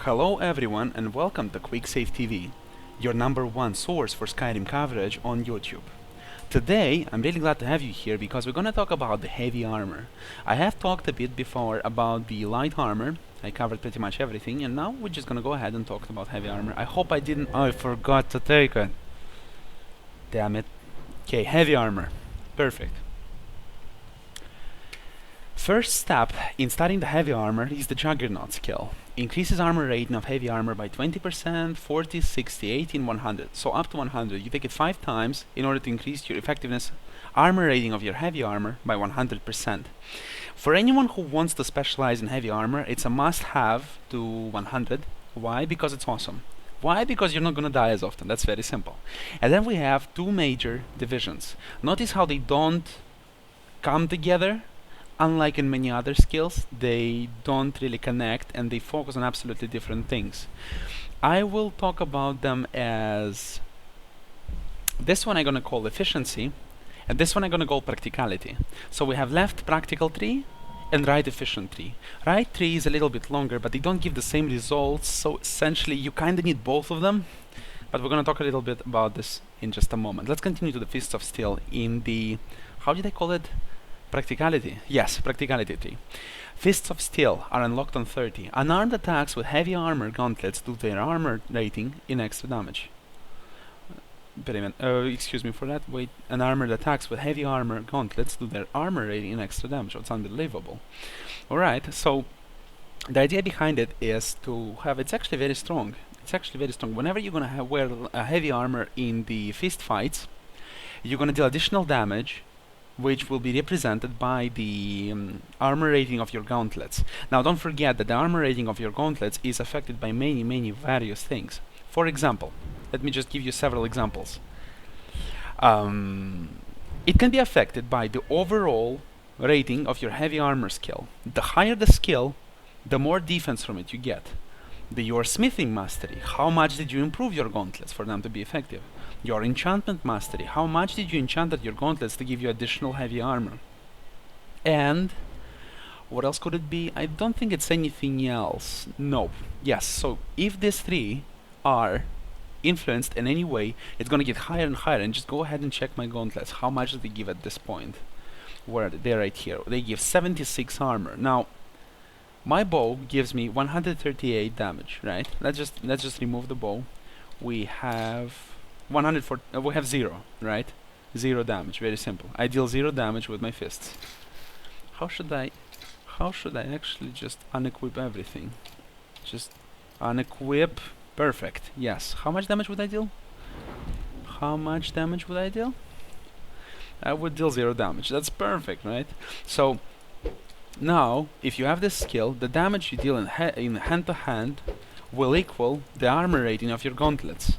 Hello everyone and welcome to QuicksaveTV, your #1 source for Skyrim coverage on YouTube. Today I'm really glad to have you here because we're gonna talk about the heavy armor. I have talked a bit before about the light armor. I covered pretty much everything, and now we're just gonna go ahead and talk about heavy armor. I hope I didn't... I forgot to take it. Damn it. Okay, heavy armor. Perfect. First step in starting the heavy armor is the Juggernaut skill. Increases armor rating of heavy armor by 20%, 40, 60, 18, 100. So up to 100. You take it 5 times in order to increase your effectiveness armor rating of your heavy armor by 100%. For anyone who wants to specialize in heavy armor, it's a must-have to 100. Why? Because it's awesome. Why? Because you're not gonna die as often. That's very simple. And then we have 2 major divisions. Notice how they don't come together. Unlike in many other skills, they don't really connect and they focus on absolutely different things. I will talk about them as... This one I'm gonna call efficiency, and this one I'm gonna call practicality. So we have left practical tree and right efficient tree. Right tree is a little bit longer, but they don't give the same results, so essentially you kinda need both of them. But we're gonna talk a little bit about this in just a moment. Let's continue to the Fists of Steel in the... How did I call it? Practicality. Yes, practicality tree. Fists of Steel are unlocked on 30. Unarmed attacks with heavy armor gauntlets do their armor rating in extra damage. Excuse me for that. Wait, unarmored attacks with heavy armor gauntlets do their armor rating in extra damage. It's unbelievable. Alright, so the idea behind it is to have... It's actually very strong. It's actually very strong. Whenever you're gonna wear a heavy armor in the fist fights, you're gonna deal additional damage, which will be represented by the armor rating of your gauntlets. Now don't forget that the armor rating of your gauntlets is affected by many various things. For example, let me just give you several examples. It can be affected by the overall rating of your heavy armor skill. The higher the skill, the more defense from it you get. Your smithing mastery, how much did you improve your gauntlets for them to be effective? Your enchantment mastery, how much did you enchant your gauntlets to give you additional heavy armor? And what else could it be? I don't think it's anything else. No. Yes, so if these 3 are influenced in any way, it's gonna get higher and higher. And just go ahead and check my gauntlets. How much do they give at this point? Where are they? They're right here. They give 76 armor. Now my bow gives me 138 damage, right? Let's just remove the bow. We have 104. We have 0, right? 0 damage. Very simple. I deal 0 damage with my fists. How should I actually just unequip everything? Just unequip. Perfect. Yes. How much damage would I deal? How much damage would I deal? I would deal 0 damage. That's perfect, right? So now, if you have this skill, the damage you deal in hand-to-hand will equal the armor rating of your gauntlets.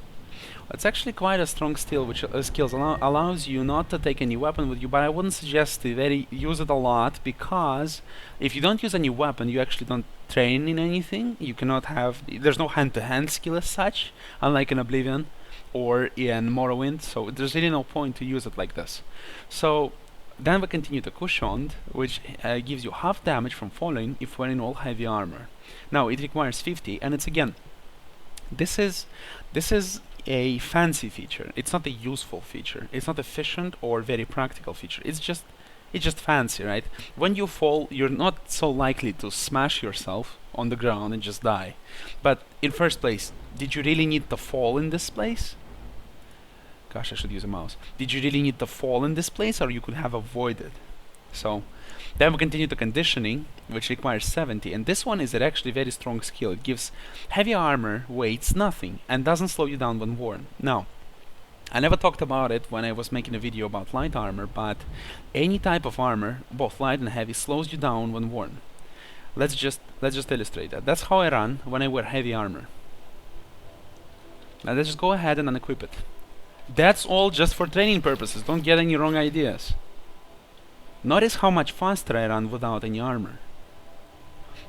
It's actually quite a strong skill, which allows you not to take any weapon with you, but I wouldn't suggest to use it a lot, because if you don't use any weapon, you actually don't train in anything. You cannot have... There's no hand-to-hand skill as such, unlike in Oblivion or in Morrowind, so there's really no point to use it like this. So then we continue to Cushioned, which gives you half damage from falling if wearing all heavy armor. Now it requires 50, and it's again... This is a fancy feature. It's not a useful feature. It's not efficient or very practical feature. It's just fancy, right? When you fall, you're not so likely to smash yourself on the ground and just die. But in first place, did you really need to fall in this place? Gosh, I should use a mouse. Did you really need to fall in this place, or you could have avoided? So then we continue to conditioning, which requires 70, and this one is actually very strong skill. It gives heavy armor weights nothing and doesn't slow you down when worn. Now, I never talked about it when I was making a video about light armor, but any type of armor, both light and heavy, slows you down when worn. Let's just illustrate that. That's how I run when I wear heavy armor. Now let's just go ahead and unequip it. That's all just for training purposes. Don't get any wrong ideas. Notice how much faster I run without any armor.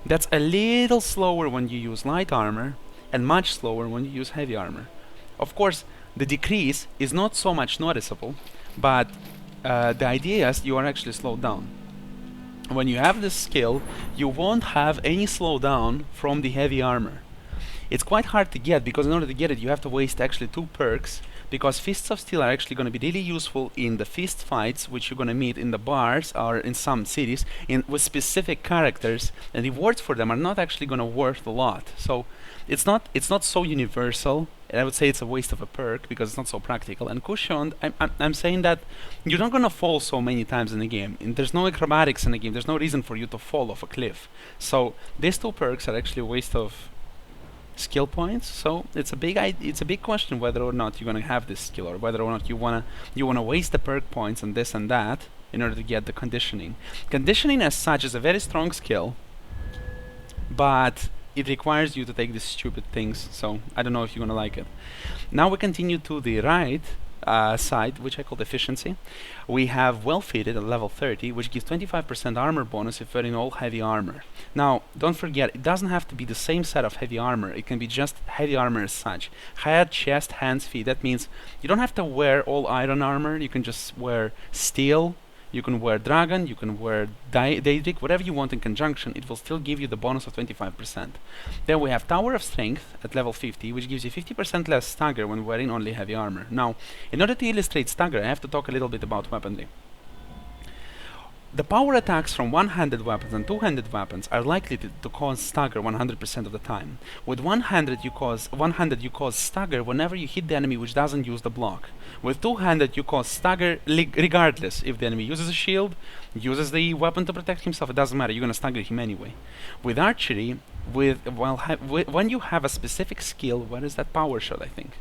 That's a little slower when you use light armor, and much slower when you use heavy armor. Of course, the decrease is not so much noticeable, but the idea is you are actually slowed down. When you have this skill, you won't have any slowdown from the heavy armor. It's quite hard to get, because in order to get it you have to waste actually 2 perks, because Fists of Steel are actually going to be really useful in the fist fights which you're going to meet in the bars or in some cities with specific characters, and rewards for them are not actually going to worth a lot. So it's not so universal, and I would say it's a waste of a perk because it's not so practical. And Cushion, I'm saying that you're not going to fall so many times in the game, and there's no acrobatics in the game, there's no reason for you to fall off a cliff. So these 2 perks are actually a waste of skill points. So it's a big question whether or not you're going to have this skill, or whether or not you wanna waste the perk points on this and that in order to get the conditioning. Conditioning as such is a very strong skill, but it requires you to take these stupid things, so I don't know if you're gonna like it. Now we continue to the right side, which I call efficiency. We have well fitted at level 30, which gives 25% armor bonus if wearing all heavy armor. Now don't forget, it doesn't have to be the same set of heavy armor, it can be just heavy armor as such. Head, chest, hands, feet. That means you don't have to wear all iron armor, you can just wear steel, you can wear dragon, you can wear daedric, whatever you want in conjunction, it will still give you the bonus of 25%. Then we have Tower of Strength at level 50, which gives you 50% less stagger when wearing only heavy armor. Now, in order to illustrate stagger, I have to talk a little bit about weaponry. The power attacks from one-handed weapons and two-handed weapons are likely to cause stagger 100% of the time. With one-handed you cause stagger whenever you hit the enemy which doesn't use the block. With two-handed you cause stagger regardless if the enemy uses a shield, uses the weapon to protect himself, it doesn't matter, you're gonna stagger him anyway. With archery, when you have a specific skill, what is that power shot, I think?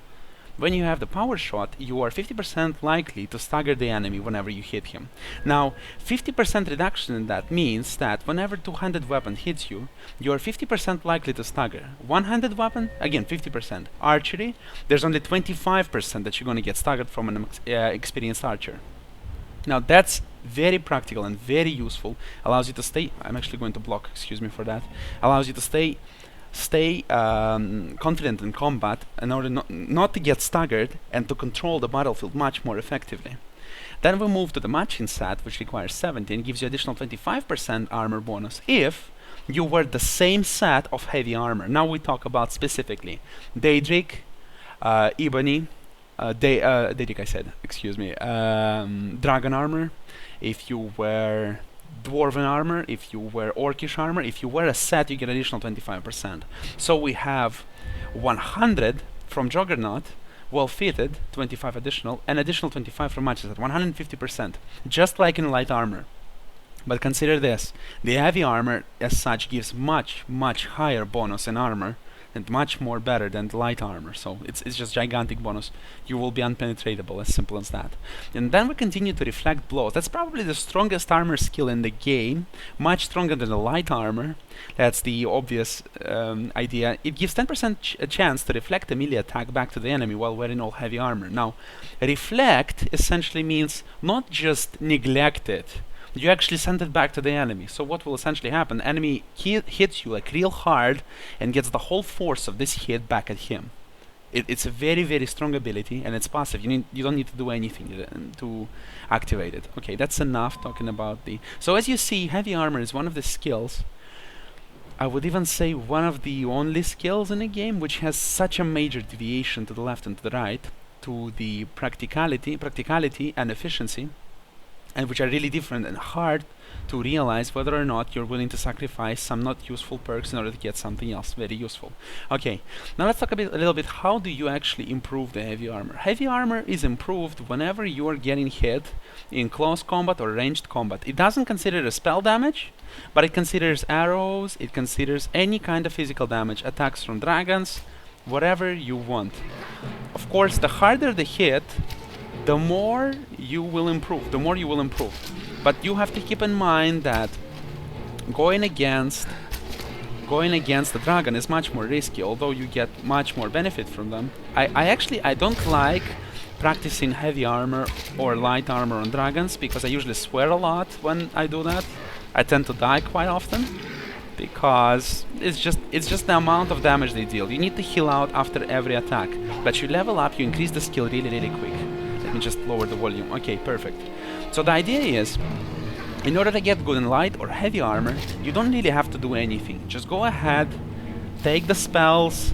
When you have the power shot, you are 50% likely to stagger the enemy whenever you hit him. Now, 50% reduction in that means that whenever two-handed weapon hits you, you are 50% likely to stagger. One-handed weapon, again 50%. Archery, there's only 25% that you're going to get staggered from an experienced archer. Now that's very practical and very useful, allows you to stay, I'm actually going to block, excuse me for that, allows you to stay confident in combat in order not to get staggered and to control the battlefield much more effectively. Then we move to the matching set, which requires 70 and gives you additional 25% armor bonus if you wear the same set of heavy armor. Now we talk about specifically Daedric, Ebony, Daedric I said, excuse me, Dragon armor, if you wear Dwarven armor, if you wear Orcish armor, if you wear a set, you get additional 25%. So we have 100 from Juggernaut, well fitted, 25 additional, and additional 25 from matches at 150%, just like in light armor. But consider this, the heavy armor as such gives much higher bonus in armor, and much more better than the light armor, so it's just gigantic bonus. You will be unpenetratable, as simple as that. And then we continue to reflect blows. That's probably the strongest armor skill in the game, much stronger than the light armor. That's the obvious idea. It gives 10% a chance to reflect a melee attack back to the enemy while wearing all heavy armor. Now, reflect essentially means not just neglect it, you actually send it back to the enemy. So what will essentially happen? The enemy hits you like real hard and gets the whole force of this hit back at him. It's a very strong ability, and it's passive. You don't need to do anything to activate it. Okay, that's enough talking about the... So as you see, heavy armor is one of the skills, I would even say one of the only skills in the game which has such a major deviation to the left and to the right, to the practicality and efficiency, and which are really different and hard to realize whether or not you're willing to sacrifice some not useful perks in order to get something else very useful. Okay, now let's talk a little bit how do you actually improve the heavy armor. Heavy armor is improved whenever you are getting hit in close combat or ranged combat. It doesn't consider a spell damage, but it considers arrows, it considers any kind of physical damage, attacks from dragons, whatever you want. Of course, the harder the hit, the more you will improve, But you have to keep in mind that going against the dragon is much more risky, although you get much more benefit from them. I don't like practicing heavy armor or light armor on dragons because I usually swear a lot when I do that. I tend to die quite often because it's just the amount of damage they deal. You need to heal out after every attack, but you level up, you increase the skill really quick. Let me just lower the volume. Okay, perfect. So the idea is, in order to get good in light or heavy armor, you don't really have to do anything. Just go ahead, take the spells,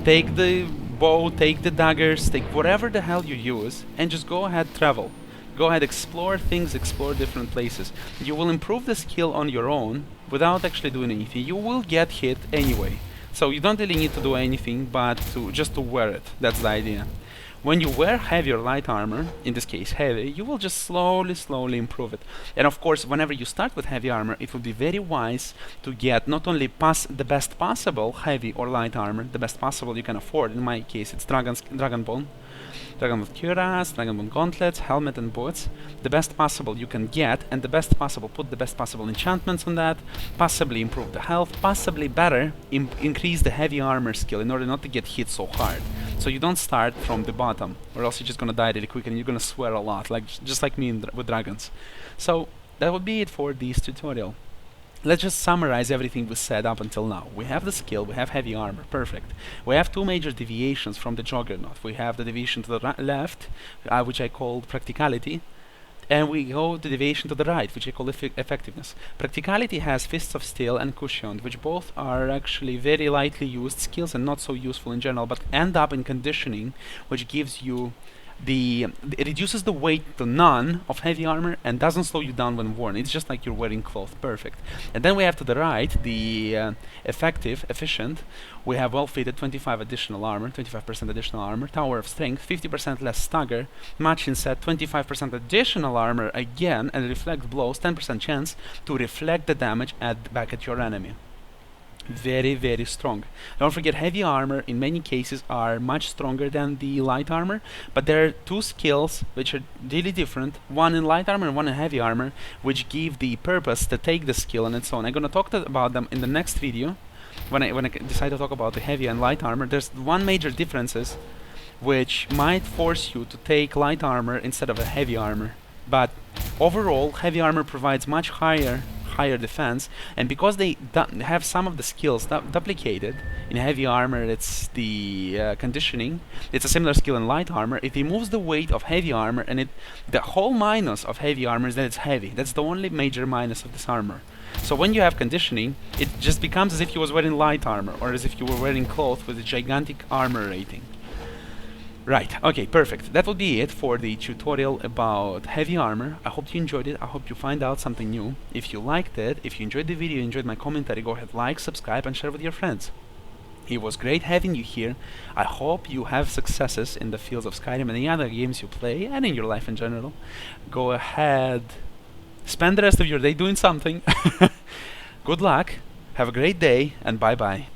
take the bow, take the daggers, take whatever the hell you use, and just go ahead, travel. Go ahead, explore things, explore different places. You will improve the skill on your own without actually doing anything. You will get hit anyway, so you don't really need to do anything but just to wear it. That's the idea. When you wear heavy or light armor, in this case heavy, you will just slowly improve it. And of course, whenever you start with heavy armor, it would be very wise to get not only the best possible heavy or light armor, the best possible you can afford. In my case, it's Dragonbone cuirass, Dragonbone gauntlets, helmet and boots. The best possible you can get, and the best possible, put the best possible enchantments on that, possibly improve the health, possibly better, increase the heavy armor skill in order not to get hit so hard. So you don't start from the bottom, or else you're just gonna die really quick and you're gonna swear a lot, like just like me with dragons. So that would be it for this tutorial. Let's just summarize everything we said up until now. We have the skill, we have heavy armor, perfect. We have two major deviations from the Juggernaut. We have the deviation to the left, which I called practicality, and we go to deviation to the right, which I call effectiveness. Practicality has Fists of Steel and Cushion, which both are actually very lightly used skills and not so useful in general, but end up in conditioning, which gives you it reduces the weight to none of heavy armor and doesn't slow you down when worn. It's just like you're wearing clothes. Perfect. And then we have to the right the efficient. We have well-fitted 25 additional armor, 25% additional armor, Tower of Strength, 50% less stagger, matching set, 25% additional armor again, and reflect blows, 10% chance to reflect the damage back at your enemy. Very strong. Don't forget, heavy armor in many cases are much stronger than the light armor, but there are two skills which are really different, one in light armor and one in heavy armor, which give the purpose to take the skill and so on. I'm gonna talk about them in the next video when I decide to talk about the heavy and light armor. There's one major differences which might force you to take light armor instead of a heavy armor, but overall heavy armor provides much higher defense, and because they have some of the skills duplicated. In heavy armor it's the conditioning. It's a similar skill in light armor. It removes the weight of heavy armor, and the whole minus of heavy armor is that it's heavy. That's the only major minus of this armor. So when you have conditioning, it just becomes as if you was wearing light armor, or as if you were wearing cloth with a gigantic armor rating. Right, okay, perfect. That will be it for the tutorial about heavy armor. I hope you enjoyed it. I hope you find out something new. If you liked it, if you enjoyed the video, enjoyed my commentary, go ahead, like, subscribe, and share with your friends. It was great having you here. I hope you have successes in the fields of Skyrim and any other games you play, and in your life in general. Go ahead, spend the rest of your day doing something. Good luck, have a great day, and bye-bye.